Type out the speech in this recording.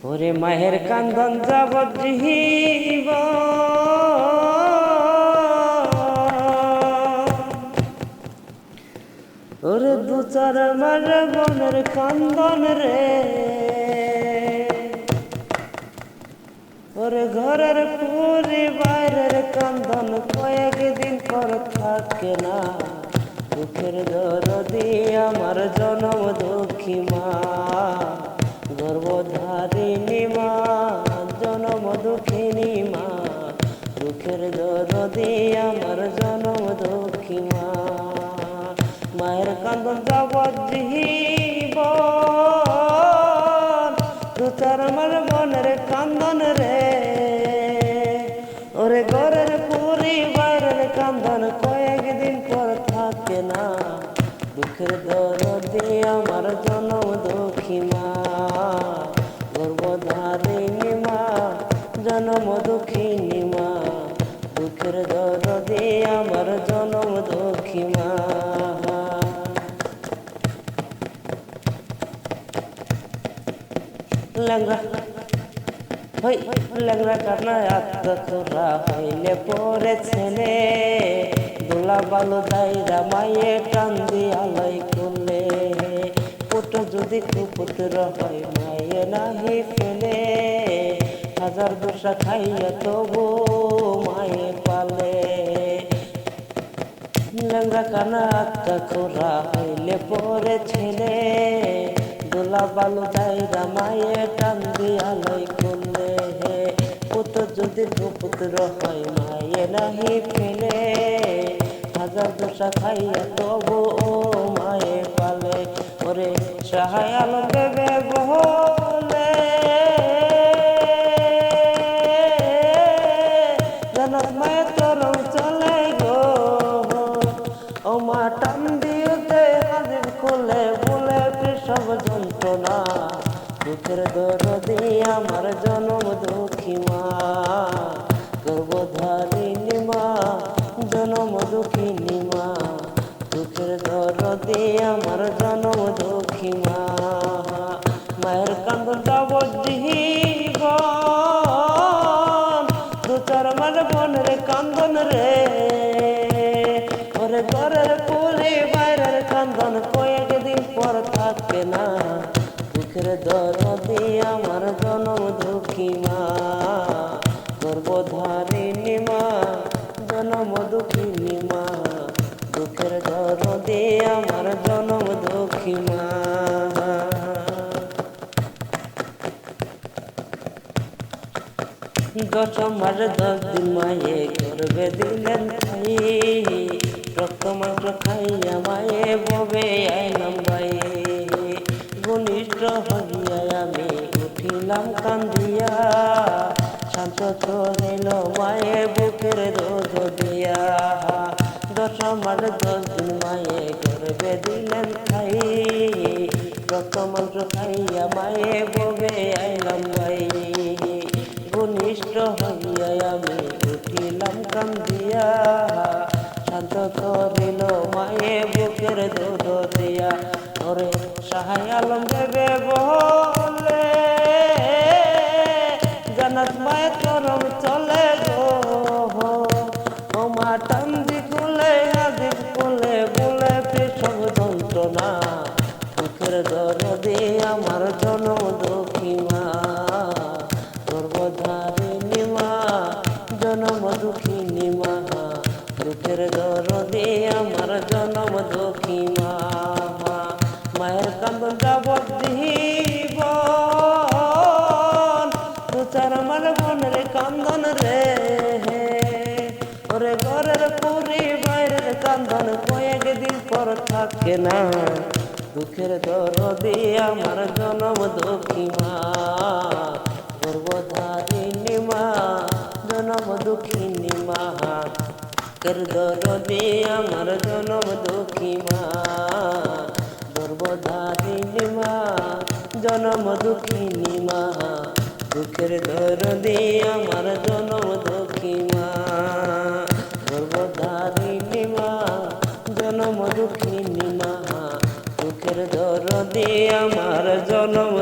ওরে মায়ের কান্দন যাবজ্জীব ওরে দু চার মার বনের কান্দন রে ওরে ঘরের পুরি বাইরের কান্দন কয়েকদিন পর থাকে না দুঃখের দরদি আমার জনম দুঃখী মা গর্ভধারিণী মা জনম দুঃখিনী মা দুঃখের দরদি আমার জনম দুঃখী মা মায়ের কান্দন যাবজ্জীব দু চার মার বনের কান্দন রে ওরে ঘরের পুরি বাইরের কান্দন কয়েকদিন পর থাকে না দুঃখের দরদি আমার জনম দুঃখী মা গর্ভধারিণী মা জনম দুঃখিনী মা দুঃখের দরদি আমার জনম দুঃখী মা ল্যাংরা হই ল্যাংরা কান্না আত্মা তোরা হইলে পরে ছেলে দোলা বালু দাইরা মায়ে কান্দি আলাই করলে পুত্র যদি কুপুত্র হয় মায়ে নাহি ফেলে হাজার দোষা খাইয়া তবু মায়ে পালে ল্যাংরা কান্না আত্মা তোরা হইলে পরে ছেলে দোলা বালু দাইরা মায়ে কান্দি আলাই করলে পুত্র যদি পুত্র হয় মায়ে নাহি ফেলে হাজার দোষা খাইয়া তবু ও মায়ে পালে ওরে সহায় আলো দেবে বলে জানাত মায়ে তরম চলে গো ও মা টান দিতে হাজির খুলে বলে সব যন্ত্রণা দুঃখের দরদি আমার জনম দুঃখী মা গর্ভধারিণী মা জনম দুঃখিনী মা দুঃখের দরদি আমার জনম দুঃখী মা মায়ের কান্দন যাবজ্জীব দু চার মার বনের কান্দন রে ওরে ঘরের পুরি বাইরের কান্দন কয়েকদিন পর থাকে না দুঃখের দরদি আমার জনম দুঃখী মা গর্ভধারিণী মা জনম দুঃখিনী মা দুঃখের দরদি আমার জনম দুঃখী মা দশ মাস 10 দিন মায়ে গর্ভে দিলেন খাই রক্ত মাংস খাইয়া মায়ে ববে আইলাম বাইয়ে ঘনিষ্ঠ হইয়া আমি উঠিলাম কান্দিয়া শান্ত চলিল মায়ে বুকের দুধ দিয়া 10 মাস 10 দিন মায়ে গর্ভে দিলেন খাই রক্ত মাংস খাইয়া মায়ে ববে আইলাম বাইয়ে ঘনিষ্ঠ হইয়া আমি উঠিলাম কান্দিয়া শান্ত করিল মায়ে বুকের দুধ দিয়া ওরে সহায় আলম দেবে বলে জানাত মায়ের তরম চলে গো ও মা টান্দি কুলে হাজির কুলে বলে সব যন্ত্রণা দুঃখের দরদি আমার জনম দুঃখী মা গর্ভধারিণী মা জনম দুঃখিনী মা দুঃখের দরদি আমার জনম দুঃখী মা মায়ের কান্দন যাবজ্জীব দু চার মার বনের কান্দন রে ওরে ঘরের পুরি বাইরের কান্দন কয়েকদিন পর থাকে না দুঃখের দরদি আমার জনম দুঃখী মা গর্ভধারিণী মা জনম দুঃখিনী মা দুঃখের দরদি আমার জনম দুঃখী মা গর্ভধারিণী মা জনম দুঃখিনী মা দুঃখের দরদি আমার জনম দুঃখী মা গর্ভধারিণী মা জনম দুঃখিনী মা দুঃখের দরদি আমার জনম